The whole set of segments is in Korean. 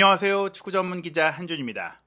안녕하세요. 축구 전문 기자 한준입니다.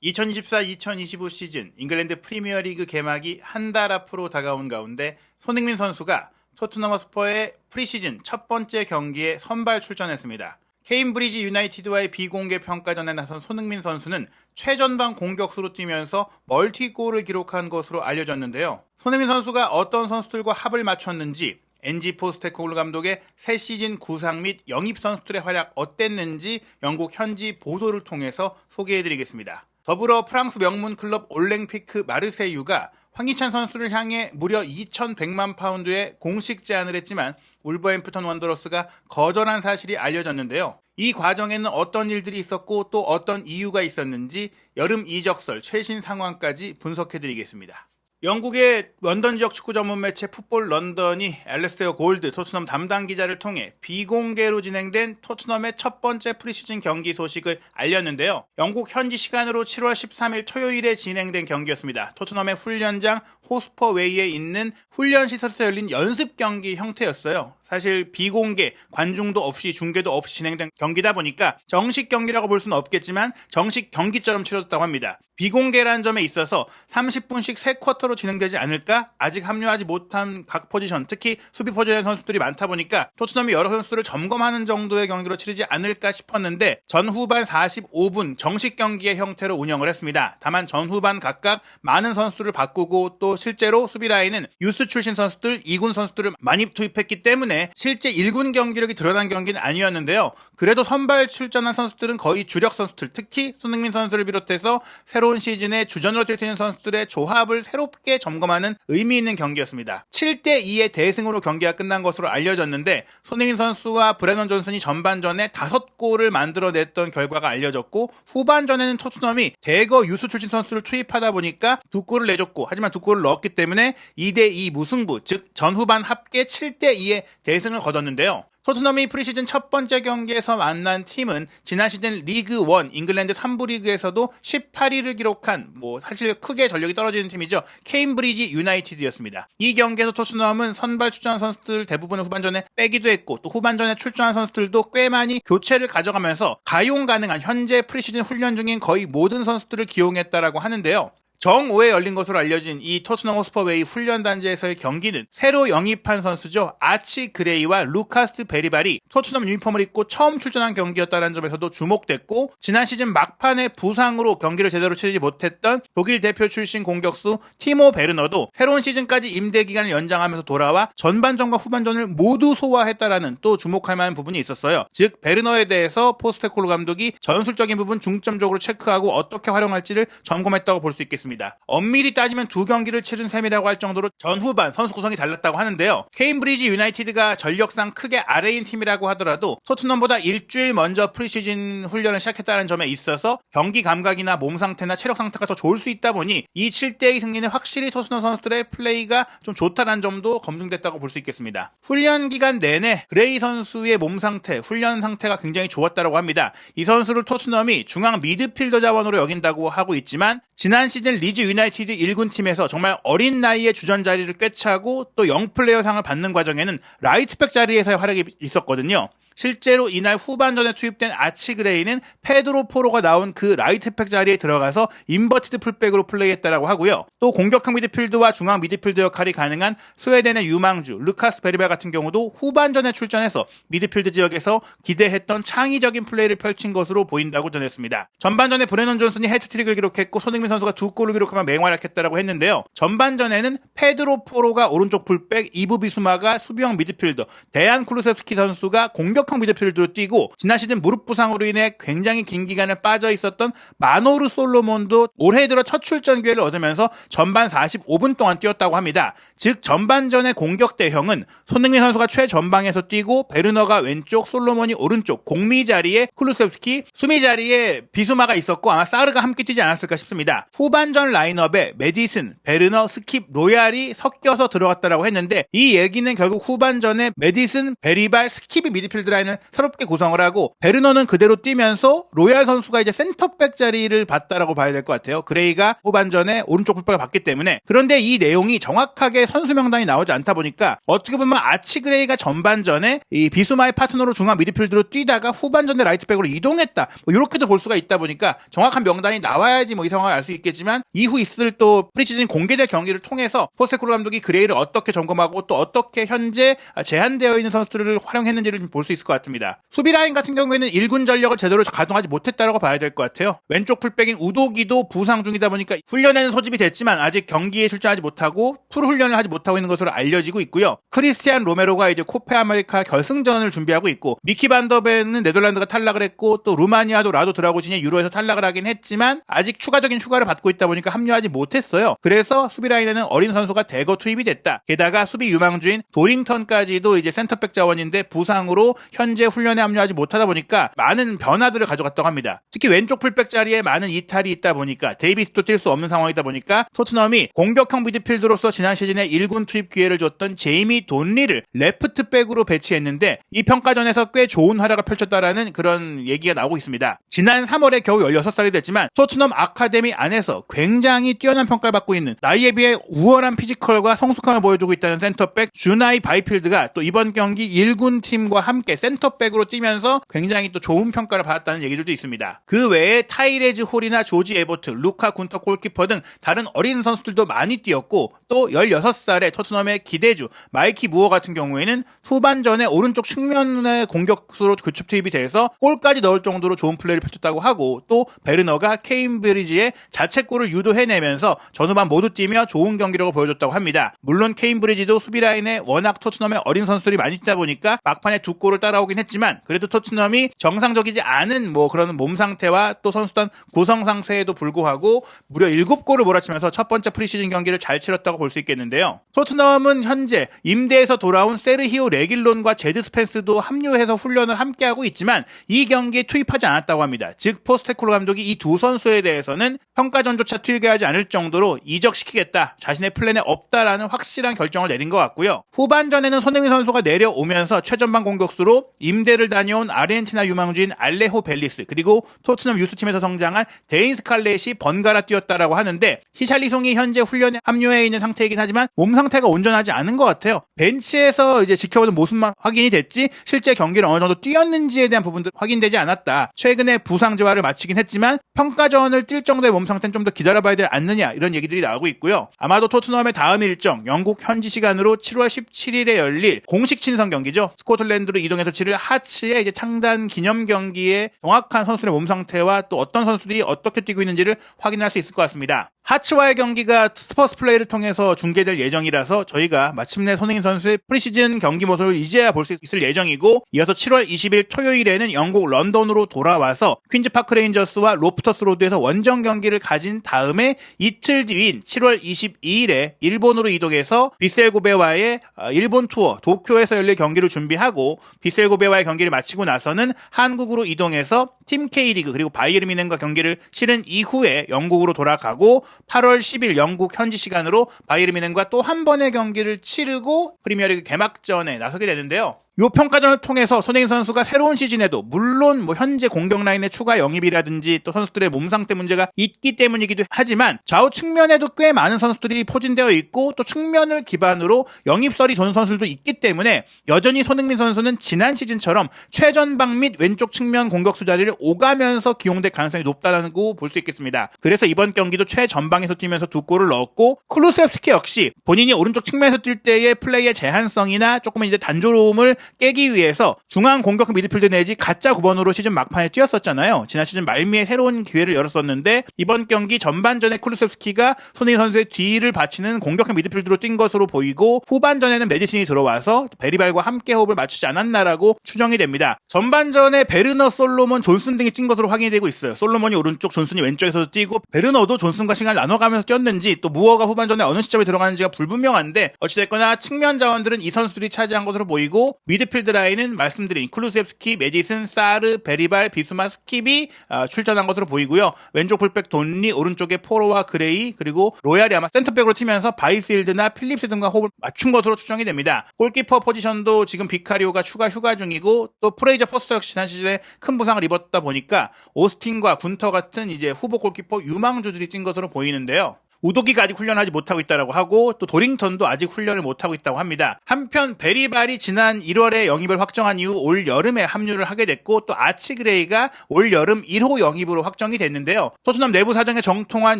2024-2025 시즌 잉글랜드 프리미어리그 개막이 한 달 앞으로 다가온 가운데 손흥민 선수가 토트넘 허스퍼의 프리시즌 첫 번째 경기에 선발 출전했습니다. 케임브리지 유나이티드와의 비공개 평가전에 나선 손흥민 선수는 최전방 공격수로 뛰면서 멀티골을 기록한 것으로 알려졌는데요. 손흥민 선수가 어떤 선수들과 합을 맞췄는지, NG 포스테코글루 감독의 새 시즌 구상 및 영입 선수들의 활약 어땠는지 영국 현지 보도를 통해서 소개해드리겠습니다. 더불어 프랑스 명문 클럽 올랭피크 마르세유가 황희찬 선수를 향해 무려 2,100만 파운드의 공식 제안을 했지만 울버햄프턴 원더러스가 거절한 사실이 알려졌는데요. 이 과정에는 어떤 일들이 있었고 또 어떤 이유가 있었는지 여름 이적설 최신 상황까지 분석해드리겠습니다. 영국의 런던 지역 축구 전문 매체 풋볼 런던이 앨리스테어 골드 토트넘 담당 기자를 통해 비공개로 진행된 토트넘의 첫 번째 프리시즌 경기 소식을 알렸는데요. 영국 현지 시간으로 7월 13일 토요일에 진행된 경기였습니다. 토트넘의 훈련장 호스퍼웨이에 있는 훈련시설에서 열린 연습 경기 형태였어요. 사실 비공개, 관중도 없이 중계도 없이 진행된 경기다 보니까 정식 경기라고 볼 수는 없겠지만 정식 경기처럼 치러졌다고 합니다. 비공개라는 점에 있어서 30분씩 3쿼터로 진행되지 않을까? 아직 합류하지 못한 각 포지션, 특히 수비 포지션의 선수들이 많다 보니까 토트넘이 여러 선수들을 점검하는 정도의 경기로 치르지 않을까 싶었는데 전후반 45분 정식 경기의 형태로 운영을 했습니다. 다만 전후반 각각 많은 선수를 바꾸고 또 실제로 수비 라인은 유스 출신 선수들, 2군 선수들을 많이 투입했기 때문에 실제 1군 경기력이 드러난 경기는 아니었는데요. 그래도 선발 출전한 선수들은 거의 주력 선수들, 특히 손흥민 선수를 비롯해서 새로운 시즌에 주전으로 뛸 수 있는 선수들의 조합을 새롭게 점검하는 의미 있는 경기였습니다. 7대2의 대승으로 경기가 끝난 것으로 알려졌는데 손흥민 선수와 브레넌 존슨이 전반전에 5골을 만들어냈던 결과가 알려졌고 후반전에는 토트넘이 대거 유스 출신 선수를 투입하다 보니까 2골을 내줬고 하지만 2골을 넣었기 때문에 2대2 무승부, 즉 전후반 합계 7대2의 대승을 거뒀는데요. 토트넘이 프리시즌 첫 번째 경기에서 만난 팀은 지난 시즌 리그 1 잉글랜드 3부 리그에서도 18위를 기록한 사실 크게 전력이 떨어지는 팀이죠. 케임브리지 유나이티드였습니다. 이 경기에서 토트넘은 선발 출전한 선수들 대부분을 후반전에 빼기도 했고 또 후반전에 출전한 선수들도 꽤 많이 교체를 가져가면서 가용 가능한 현재 프리시즌 훈련 중인 거의 모든 선수들을 기용했다라고 하는데요. 정오에 열린 것으로 알려진 이 토트넘 호스퍼웨이 훈련단지에서의 경기는 새로 영입한 선수죠. 아치 그레이와 루카스 베리발이 토트넘 유니폼을 입고 처음 출전한 경기였다는 점에서도 주목됐고 지난 시즌 막판에 부상으로 경기를 제대로 치르지 못했던 독일 대표 출신 공격수 티모 베르너도 새로운 시즌까지 임대 기간을 연장하면서 돌아와 전반전과 후반전을 모두 소화했다라는 또 주목할 만한 부분이 있었어요. 즉 베르너에 대해서 포스테코글루 감독이 전술적인 부분 중점적으로 체크하고 어떻게 활용할지를 점검했다고 볼 수 있겠습니다. 엄밀히 따지면 2경기를 치른 셈이라고 할 정도로 전후반 선수 구성이 달랐다고 하는데요. 케임브리지 유나이티드가 전력상 크게 아래인 팀이라고 하더라도 토트넘보다 일주일 먼저 프리시즌 훈련을 시작했다는 점에 있어서 경기 감각이나 몸 상태나 체력 상태가 더 좋을 수 있다 보니 이 7대2 승리는 확실히 토트넘 선수들의 플레이가 좀 좋다는 점도 검증됐다고 볼 수 있겠습니다. 훈련 기간 내내 그레이 선수의 몸 상태, 훈련 상태가 굉장히 좋았다고 합니다. 이 선수를 토트넘이 중앙 미드필더 자원으로 여긴다고 하고 있지만 지난 시즌 리즈 유나이티드 1군 팀에서 정말 어린 나이에 주전 자리를 꿰차고 또 영플레이어상을 받는 과정에는 라이트백 자리에서의 활약이 있었거든요. 실제로 이날 후반전에 투입된 아치 그레이는 페드로 포로가 나온 그 라이트백 자리에 들어가서 인버티드 풀백으로 플레이했다라고 하고요. 또 공격형 미드필드와 중앙 미드필드 역할이 가능한 스웨덴의 유망주 루카스 베리발 같은 경우도 후반전에 출전해서 미드필드 지역에서 기대했던 창의적인 플레이를 펼친 것으로 보인다고 전했습니다. 전반전에 브레넌 존슨이 해트트릭을 기록했고 손흥민 선수가 2골을 기록하며 맹활약했다라고 했는데요. 전반전에는 페드로 포로가 오른쪽 풀백, 이브 비수마가 수비형 미드필더, 데안 쿠루세프스키 선수가 공격형 미드필드로 뛰고 지난 시즌 무릎 부상으로 인해 굉장히 긴 기간을 빠져 있었던 마노루 솔로몬도 올해 들어 첫 출전 기회를 얻으면서 전반 45분 동안 뛰었다고 합니다. 즉 전반전의 공격 대형은 손흥민 선수가 최전방에서 뛰고 베르너가 왼쪽, 솔로몬이 오른쪽, 공미 자리에 쿠루세프스키, 수미 자리에 비수마가 있었고 아마 사르가 함께 뛰지 않았을까 싶습니다. 후반전 라인업에 메디슨, 베르너, 스킵, 로얄이 섞여서 들어갔다라고 했는데 이 얘기는 결국 후반전에 메디슨, 베리발, 스킵이 미드필드 라인을 새롭게 구성을 하고 베르너는 그대로 뛰면서 로얄 선수가 이제 센터백 자리를 봤다라고 봐야 될 것 같아요. 그레이가 후반전에 오른쪽 풀백을 봤기 때문에. 그런데 이 내용이 정확하게 선수 명단이 나오지 않다 보니까 어떻게 보면 아치 그레이가 전반전에 이 비수마의 파트너로 중앙 미드필드로 뛰다가 후반전에 라이트백으로 이동했다. 뭐 이렇게도 볼 수가 있다 보니까 정확한 명단이 나와야지 뭐 이 상황을 알 수 있겠지만 이후 있을 또 프리시즌 공개될 경기를 통해서 포스테코글루 감독이 그레이를 어떻게 점검하고 또 어떻게 현재 제한되어 있는 선수들을 활용했는지를 볼 수 있을 것 같습니다. 수비 라인 같은 경우에는 1군 전력을 제대로 가동하지 못했다라고 봐야 될 것 같아요. 왼쪽 풀백인 우도기도 부상 중이다 보니까 훈련에는 소집이 됐지만 아직 경기에 출전하지 못하고 풀 훈련을 하지 못하고 있는 것으로 알려지고 있고요. 크리스티안 로메로가 이제 코페 아메리카 결승전을 준비하고 있고 미키 반더벤은 네덜란드가 탈락을 했고 또 루마니아도 라도 드라고진이 유로에서 탈락을 하긴 했지만 아직 추가적인 휴가를 받고 있다 보니까 합류하지 못했어요. 그래서 수비 라인에는 어린 선수가 대거 투입이 됐다. 게다가 수비 유망주인 도링턴까지도 이제 센터백 자원인데 부상으로 현재 훈련에 합류하지 못하다 보니까 많은 변화들을 가져갔다고 합니다. 특히 왼쪽 풀백 자리에 많은 이탈이 있다 보니까 데이비스도 뛸 수 없는 상황이다 보니까 토트넘이 공격형 미드필더로서 지난 시즌에 1군 투입 기회를 줬던 제이미 돈리를 레프트백으로 배치했는데 이 평가전에서 꽤 좋은 활약을 펼쳤다라는 그런 얘기가 나오고 있습니다. 지난 3월에 겨우 16살이 됐지만 토트넘 아카데미 안에서 굉장히 뛰어난 평가를 받고 있는 나이에 비해 우월한 피지컬과 성숙함을 보여주고 있다는 센터백 주나이 바이필드가 또 이번 경기 1군 팀과 함께 센터백으로 뛰면서 굉장히 또 좋은 평가를 받았다는 얘기들도 있습니다. 그 외에 타이레즈 홀이나 조지 에버트, 루카 군터 골키퍼 등 다른 어린 선수들도 많이 뛰었고 또 16살의 토트넘의 기대주 마이키 무어 같은 경우에는 후반전에 오른쪽 측면의 공격수로 교체 투입이 돼서 골까지 넣을 정도로 좋은 플레이를 펼쳤다고 하고 또 베르너가 케임브리지의 자책골을 유도해내면서 전후반 모두 뛰며 좋은 경기력을 보여줬다고 합니다. 물론 케임브리지도 수비 라인에 워낙 토트넘의 어린 선수들이 많이 뛰다 보니까 막판에 두 골을 따라오긴 했지만 그래도 토트넘이 정상적이지 않은 뭐 그런 몸 상태와 또 선수단 구성 상태에도 불구하고 무려 7골을 몰아치면서 첫 번째 프리시즌 경기를 잘 치렀다고 볼 수 있겠는데요. 토트넘은 현재 임대에서 돌아온 세르히오 레길론과 제드 스펜스도 합류해서 훈련을 함께하고 있지만 이 경기에 투입하지 않았다고 합니다. 즉 포스테코글루 감독이 이 두 선수에 대해서는 평가전조차 투입하지 않을 정도로 이적시키겠다. 자신의 플랜에 없다라는 확실한 결정을 내린 것 같고요. 후반전에는 손흥민 선수가 내려오면서 최전방 공격수로 임대를 다녀온 아르헨티나 유망주인 알레호 벨리스 그리고 토트넘 유스팀에서 성장한 데인 스칼렛이 번갈아 뛰었다라고 하는데 히샬리송이 현재 훈련에 합류해 있는 상태이긴 하지만 몸 상태가 온전하지 않은 것 같아요. 벤치에서 이제 지켜보는 모습만 확인이 됐지 실제 경기를 어느 정도 뛰었는지에 대한 부분도 확인되지 않았다. 최근에 부상 재활을 마치긴 했지만 평가전을 뛸 정도의 몸 상태는 좀 더 기다려봐야 되지 않느냐 이런 얘기들이 나오고 있고요. 아마도 토트넘의 다음 일정 영국 현지 시간으로 7월 17일에 열릴 공식 친선 경기죠. 스코틀랜드로 이동해서 치를 하츠의 이제 창단 기념 경기에 정확한 선수들의 몸 상태와 또 어떤 선수들이 어떻게 뛰고 있는지를 확인할 수 있을 것 같습니다. 하츠와의 경기가 스포츠 플레이를 통해서 중계될 예정이라서 저희가 마침내 손흥민 선수의 프리시즌 경기 모습을 이제야 볼 수 있을 예정이고 이어서 7월 20일 토요일에는 영국 런던으로 돌아와서 퀸즈 파크 레인저스와 로프터스 로드에서 원정 경기를 가진 다음에 이틀 뒤인 7월 22일에 일본으로 이동해서 비셀 고베와의 일본 투어 도쿄에서 열릴 경기를 준비하고 비셀 고베와의 경기를 마치고 나서는 한국으로 이동해서 팀 K리그 그리고 바이에른 뮌헨과 경기를 치른 이후에 영국으로 돌아가고 8월 10일 영국 현지 시간으로 바이에른 뮌헨과 또 한 번의 경기를 치르고 프리미어리그 개막전에 나서게 되는데요. 이 평가전을 통해서 손흥민 선수가 새로운 시즌에도 물론 뭐 현재 공격 라인의 추가 영입이라든지 또 선수들의 몸 상태 문제가 있기 때문이기도 하지만 좌우 측면에도 꽤 많은 선수들이 포진되어 있고 또 측면을 기반으로 영입설이 도는 선수들도 있기 때문에 여전히 손흥민 선수는 지난 시즌처럼 최전방 및 왼쪽 측면 공격수 자리를 오가면서 기용될 가능성이 높다라고 볼 수 있겠습니다. 그래서 이번 경기도 최전방에서 뛰면서 두 골을 넣었고 클루세프스키 역시 본인이 오른쪽 측면에서 뛸 때의 플레이의 제한성이나 조금 이제 단조로움을 깨기 위해서 중앙 공격 미드필드 내지 가짜 9번으로 시즌 막판에 뛰었었잖아요. 지난 시즌 말미에 새로운 기회를 열었었는데 이번 경기 전반전에 쿠루셉스키가 손흥민 선수의 뒤를 받치는 공격형 미드필드로 뛴 것으로 보이고 후반전에는 메디슨이 들어와서 베리발과 함께 호흡을 맞추지 않았나라고 추정이 됩니다. 전반전에 베르너, 솔로몬, 존슨 등이 뛴 것으로 확인이 되고 있어요. 솔로몬이 오른쪽, 존슨이 왼쪽에서도 뛰고 베르너도 존슨과 시간을 나눠가면서 뛰었는지 또 무어가 후반전에 어느 시점에 들어가는지가 불분명한데 어찌됐거나 측면 자원들은 이 선수들이 차지한 것으로 보이고 미드필드 라인은 말씀드린 클루세프스키, 메디슨, 사르, 베리발, 비수마, 스킵이 출전한 것으로 보이고요. 왼쪽 풀백 돈리, 오른쪽에 포로와 그레이, 그리고 로얄이 아마 센터백으로 튀면서 바이필드나 필립스 등과 호흡을 맞춘 것으로 추정이 됩니다. 골키퍼 포지션도 지금 비카리오가 추가 휴가 중이고 또 프레이저 포스터 역시 지난 시즌에 큰 부상을 입었다 보니까 오스틴과 군터 같은 이제 후보 골키퍼 유망주들이 뛴 것으로 보이는데요. 우도기가 아직 훈련하지 못하고 있다고 하고 또 도링턴도 아직 훈련을 못하고 있다고 합니다. 한편 베리발이 지난 1월에 영입을 확정한 이후 올 여름에 합류를 하게 됐고 또 아치그레이가 올 여름 1호 영입으로 확정이 됐는데요. 토트넘 내부 사정에 정통한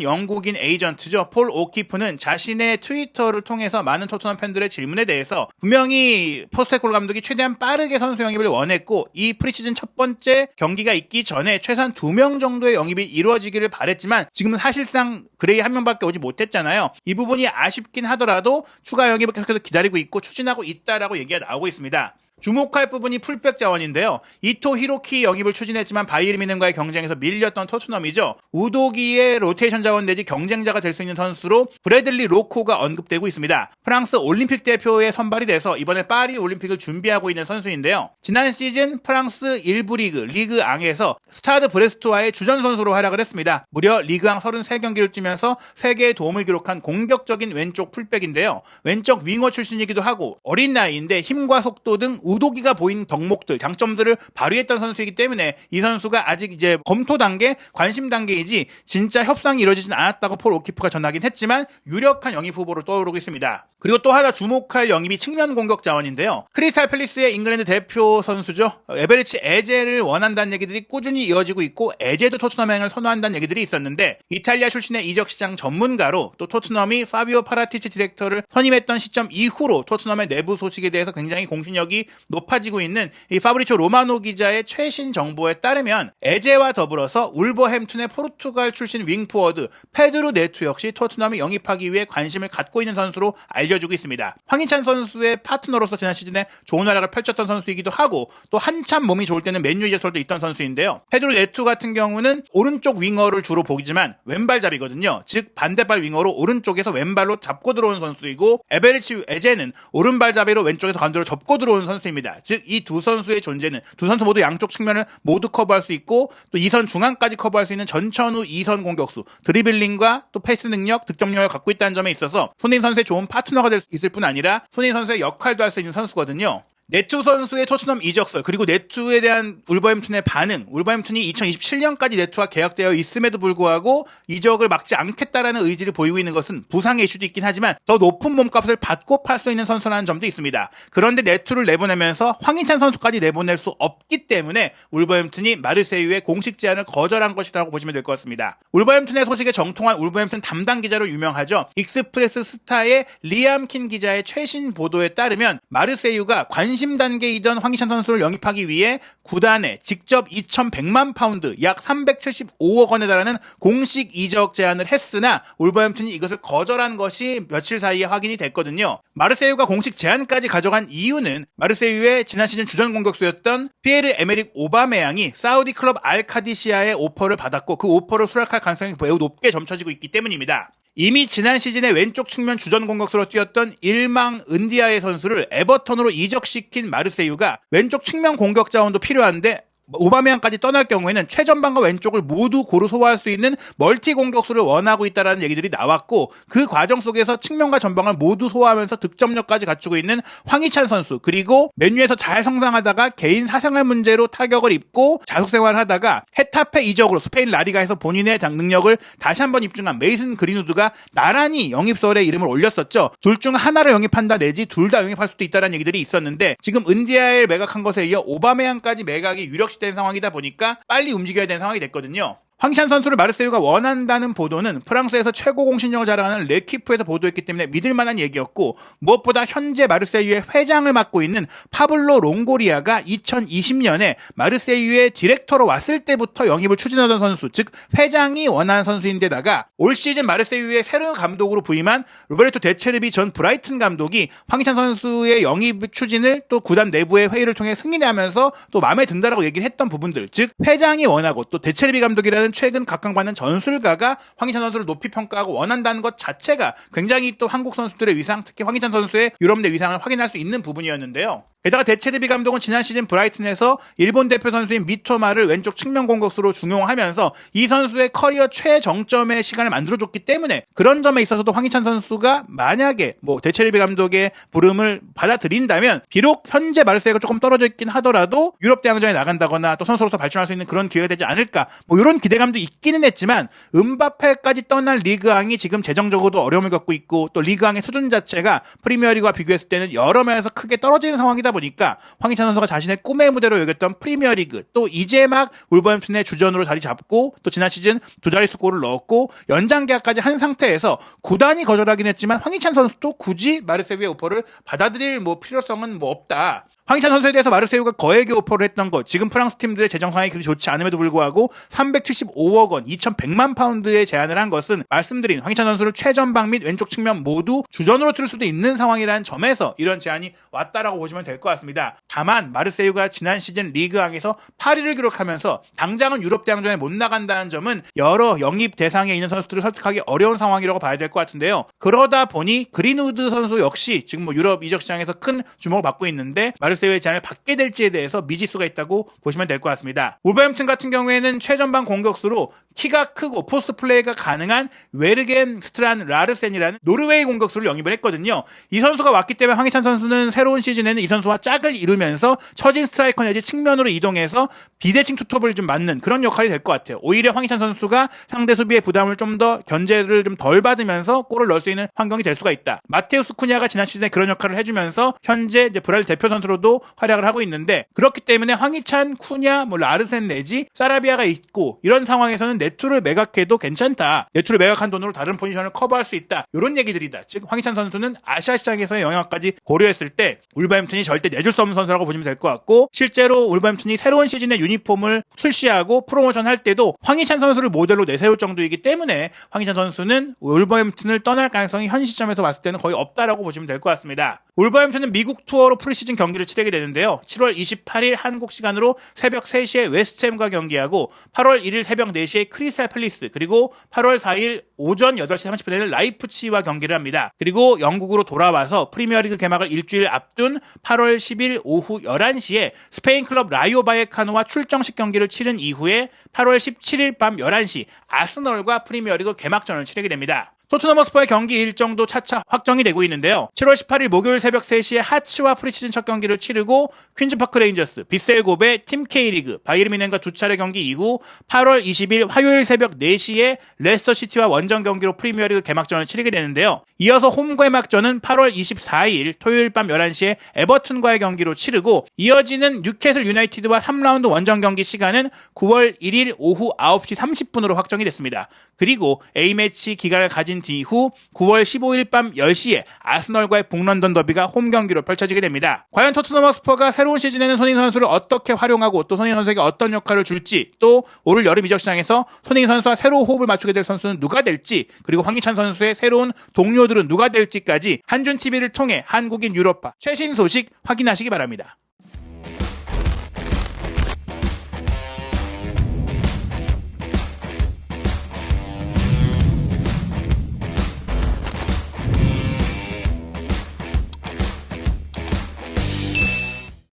영국인 에이전트죠. 폴 오키프는 자신의 트위터를 통해서 많은 토트넘 팬들의 질문에 대해서 분명히 포스테코글루 감독이 최대한 빠르게 선수 영입을 원했고 이 프리시즌 첫 번째 경기가 있기 전에 최소한 2명 정도의 영입이 이루어지기를 바랬지만 지금은 사실상 그레이 한 명밖에 오지 못했잖아요. 이 부분이 아쉽긴 하더라도 추가 영입을 계속해서 기다리고 있고 추진하고 있다라고 얘기가 나오고 있습니다. 주목할 부분이 풀백 자원인데요. 이토 히로키 영입을 추진했지만 바이에른 뮌헨과의 경쟁에서 밀렸던 토트넘이죠. 우도기의 로테이션 자원 내지 경쟁자가 될 수 있는 선수로 브래들리 로코가 언급되고 있습니다. 프랑스 올림픽 대표에 선발이 돼서 이번에 파리 올림픽을 준비하고 있는 선수인데요. 지난 시즌 프랑스 1부 리그 앙에서 스타드 브레스트와의 주전 선수로 활약을 했습니다. 무려 리그앙 33경기를 뛰면서 3개의 도움을 기록한 공격적인 왼쪽 풀백인데요. 왼쪽 윙어 출신이기도 하고 어린 나이인데 힘과 속도 등 우도기가 보인 덕목들, 장점들을 발휘했던 선수이기 때문에 이 선수가 아직 이제 검토 단계, 관심 단계이지 진짜 협상이 이루어지진 않았다고 폴 오키프가 전하긴 했지만 유력한 영입 후보로 떠오르고 있습니다. 그리고 또 하나 주목할 영입이 측면 공격 자원인데요. 크리스탈 팰리스의 잉글랜드 대표 선수죠. 에베리치 에제를 원한다는 얘기들이 꾸준히 이어지고 있고 에제도 토트넘행을 선호한다는 얘기들이 있었는데 이탈리아 출신의 이적시장 전문가로 또 토트넘이 파비오 파라티치 디렉터를 선임했던 시점 이후로 토트넘의 내부 소식에 대해서 굉장히 공신력이 높아지고 있는 이 파브리초 로마노 기자의 최신 정보에 따르면 에제와 더불어서 울버햄튼의 포르투갈 출신 윙포워드 페드로 네투 역시 토트넘이 영입하기 위해 관심을 갖고 있는 선수로 알려주고 있습니다. 황희찬 선수의 파트너로서 지난 시즌에 좋은 활약을 펼쳤던 선수이기도 하고 또 한참 몸이 좋을 때는 맨유 이적설도 있던 선수인데요. 페드로 네투 같은 경우는 오른쪽 윙어를 주로 보이지만 왼발잡이거든요. 즉 반대발 윙어로 오른쪽에서 왼발로 잡고 들어오는 선수이고 에베리치 에제는 오른발잡이로 왼쪽에서 가운데로 접고 들어오는 선수입니다. 즉 이 두 선수의 존재는 두 선수 모두 양쪽 측면을 모두 커버할 수 있고 또 2선 중앙까지 커버할 수 있는 전천후 2선 공격수, 드리블링과 또 패스 능력, 득점력을 갖고 있다는 점에 있어서 손흥민 선수의 좋은 파트너가 될 수 있을 뿐 아니라 손흥민 선수의 역할도 할 수 있는 선수거든요. 네투 선수의 토트넘 이적설 그리고 네투에 대한 울버햄튼의 반응, 울버햄튼이 2027년까지 네투와 계약되어 있음에도 불구하고 이적을 막지 않겠다라는 의지를 보이고 있는 것은 부상의 이슈도 있긴 하지만 더 높은 몸값을 받고 팔 수 있는 선수라는 점도 있습니다. 그런데 네투를 내보내면서 황희찬 선수까지 내보낼 수 없기 때문에 울버햄튼이 마르세유의 공식 제안을 거절한 것이라고 보시면 될 것 같습니다. 울버햄튼의 소식에 정통한 울버햄튼 담당 기자로 유명하죠. 익스프레스 스타의 리암 킨 기자의 최신 보도에 따르면 마르세유가 관심 단계이던 황희찬 선수를 영입하기 위해 구단에 직접 2,100만 파운드 약 375억 원에 달하는 공식 이적 제안을 했으나 울버햄튼이 이것을 거절한 것이 며칠 사이에 확인이 됐거든요. 마르세유가 공식 제안까지 가져간 이유는 마르세유의 지난 시즌 주전 공격수였던 피에르 에메릭 오바메양이 사우디 클럽 알카디시아의 오퍼를 받았고 그 오퍼를 수락할 가능성이 매우 높게 점쳐지고 있기 때문입니다. 이미 지난 시즌에 왼쪽 측면 주전 공격수로 뛰었던 일망 은디아의 선수를 에버턴으로 이적시킨 마르세유가 왼쪽 측면 공격 자원도 필요한데 오바메양까지 떠날 경우에는 최전방과 왼쪽을 모두 고루 소화할 수 있는 멀티 공격수를 원하고 있다는 얘기들이 나왔고 그 과정 속에서 측면과 전방을 모두 소화하면서 득점력까지 갖추고 있는 황희찬 선수 그리고 맨유에서 잘 성장하다가 개인 사생활 문제로 타격을 입고 자숙생활을 하다가 헤타페 이적으로 스페인 라리가에서 본인의 능력을 다시 한번 입증한 메이슨 그린우드가 나란히 영입설에 이름을 올렸었죠. 둘 중 하나를 영입한다 내지 둘 다 영입할 수도 있다는 얘기들이 있었는데 지금 은디아를 매각한 것에 이어 오바메양까지 매각이 유력시된 상황이다 보니까 빨리 움직여야 되는 상황이 됐거든요. 황희찬 선수를 마르세유가 원한다는 보도는 프랑스에서 최고 공신력을 자랑하는 레키프에서 보도했기 때문에 믿을만한 얘기였고 무엇보다 현재 마르세유의 회장을 맡고 있는 파블로 롱고리아가 2020년에 마르세유의 디렉터로 왔을 때부터 영입을 추진하던 선수 즉 회장이 원하는 선수인데다가 올 시즌 마르세유의 새로운 감독으로 부임한 로베르토 데체르비 전 브라이튼 감독이 황희찬 선수의 영입 추진을 또 구단 내부의 회의를 통해 승인하면서 또 마음에 든다라고 얘기를 했던 부분들 즉 회장이 원하고 또 데체르비 감독이라는 최근 각광받는 전술가가 황희찬 선수를 높이 평가하고 원한다는 것 자체가 굉장히 또 한국 선수들의 위상, 특히 황희찬 선수의 유럽 내 위상을 확인할 수 있는 부분이었는데요. 게다가 데체르비 감독은 지난 시즌 브라이튼에서 일본 대표 선수인 미토마를 왼쪽 측면 공격수로 중용하면서 이 선수의 커리어 최정점의 시간을 만들어줬기 때문에 그런 점에 있어서도 황희찬 선수가 만약에 데체르비 감독의 부름을 받아들인다면 비록 현재 마르세유가 조금 떨어져 있긴 하더라도 유럽 대항전에 나간다거나 또 선수로서 발전할 수 있는 그런 기회가 되지 않을까 이런 기대감도 있기는 했지만 음바페까지 떠날 리그왕이 지금 재정적으로도 어려움을 겪고 있고 또 리그왕의 수준 자체가 프리미어리그와 비교했을 때는 여러 면에서 크게 떨어지는 상황이다 보니까 황희찬 선수가 자신의 꿈의 무대로 여겼던 프리미어리그 또 이제 막 울버햄튼의 주전으로 자리 잡고 또 지난 시즌 두 자릿수 골을 넣었고 연장 계약까지 한 상태에서 구단이 거절하긴 했지만 황희찬 선수도 굳이 마르세유의 오퍼를 받아들일 필요성은 없다. 황희찬 선수에 대해서 마르세유가 거액의 오퍼를 했던 것, 지금 프랑스 팀들의 재정 상황이 그리 좋지 않음에도 불구하고 375억 원, 2,100만 파운드의 제안을 한 것은 말씀드린 황희찬 선수를 최전방 및 왼쪽 측면 모두 주전으로 틀 수도 있는 상황이라는 점에서 이런 제안이 왔다라고 보시면 될 것 같습니다. 다만 마르세유가 지난 시즌 리그왕에서 8위를 기록하면서 당장은 유럽 대항전에 못 나간다는 점은 여러 영입 대상에 있는 선수들을 설득하기 어려운 상황이라고 봐야 될 것 같은데요. 그러다 보니 그린우드 선수 역시 지금 유럽 이적 시장에서 큰 주목을 받고 있는데 마르세유의 제안을 받게 될지에 대해서 미지수가 있다고 보시면 될 것 같습니다. 울버햄튼 같은 경우에는 최전방 공격수로 키가 크고 포스트 플레이가 가능한 웨르겐 스트란 라르센이라는 노르웨이 공격수를 영입을 했거든요. 이 선수가 왔기 때문에 황희찬 선수는 새로운 시즌에는 이 선수와 짝을 이루면서 처진 스트라이커 내지 측면으로 이동해서 비대칭 투톱을 좀 맡는 그런 역할이 될 것 같아요. 오히려 황희찬 선수가 상대 수비의 부담을 좀 더 견제를 좀 덜 받으면서 골을 넣을 수 있는 환경이 될 수가 있다. 마테우스 쿠냐가 지난 시즌에 그런 역할을 해주면서 현재 브라질 대표 선수로도 활약을 하고 있는데 그렇기 때문에 황희찬, 쿠냐, 라르센 내지 사라비아가 있고 이런 상황에서는 네투를 매각해도 괜찮다. 네투를 매각한 돈으로 다른 포지션을 커버할 수 있다. 이런 얘기들이다. 즉 황희찬 선수는 아시아 시장에서의 영향까지 고려했을 때 울버햄튼이 절대 내줄 수 없는 선수라고 보시면 될 것 같고 실제로 울버햄튼이 새로운 시즌의 유니폼을 출시하고 프로모션 할 때도 황희찬 선수를 모델로 내세울 정도이기 때문에 황희찬 선수는 울버햄튼을 떠날 가능성이 현 시점에서 봤을 때는 거의 없다라고 보시면 될 것 같습니다. 울버햄튼은 미국 투어로 프리시즌 경기를 치르게 되는데요. 7월 28일 한국 시간으로 새벽 3시에 웨스트햄과 경기하고 8월 1일 새벽 4시에 크리스탈 팰리스 그리고 8월 4일 오전 8시 30분에는 라이프치히와 경기를 합니다. 그리고 영국으로 돌아와서 프리미어리그 개막을 일주일 앞둔 8월 10일 오후 11시에 스페인 클럽 라이오 바이에카노와 출정식 경기를 치른 이후에 8월 17일 밤 11시 아스널과 프리미어리그 개막전을 치르게 됩니다. 토트넘 허스퍼의 경기 일정도 차차 확정이 되고 있는데요. 7월 18일 목요일 새벽 3시에 하츠와 프리시즌 첫 경기를 치르고 퀸즈파크 레인저스, 빗셀 고베, 팀 K리그, 바이에른 뮌헨과 두 차례 경기 이후 8월 20일 화요일 새벽 4시에 레스터 시티와 원정 경기로 프리미어리그 개막전을 치르게 되는데요. 이어서 홈 개막전은 8월 24일 토요일 밤 11시에 에버튼과의 경기로 치르고 이어지는 뉴캐슬 유나이티드와 3라운드 원정 경기 시간은 9월 1일 오후 9시 30분으로 확정이 됐습니다. 그리고 A매치 기간을 가진 뒤후 9월 15일 밤 10시에 아스널과의 북런던 더비가 홈 경기로 펼쳐지게 됩니다. 과연 토트넘 허스퍼가 새로운 시즌에는 손흥민 선수를 어떻게 활용하고 또 손흥민 선수에게 어떤 역할을 줄지 또 올 여름 이적 시장에서 손흥민 선수와 새로 호흡을 맞추게 될 선수는 누가 될지 그리고 황희찬 선수의 새로운 동료들은 누가 될지까지 한준TV를 통해 한국인 유럽파 최신 소식 확인하시기 바랍니다.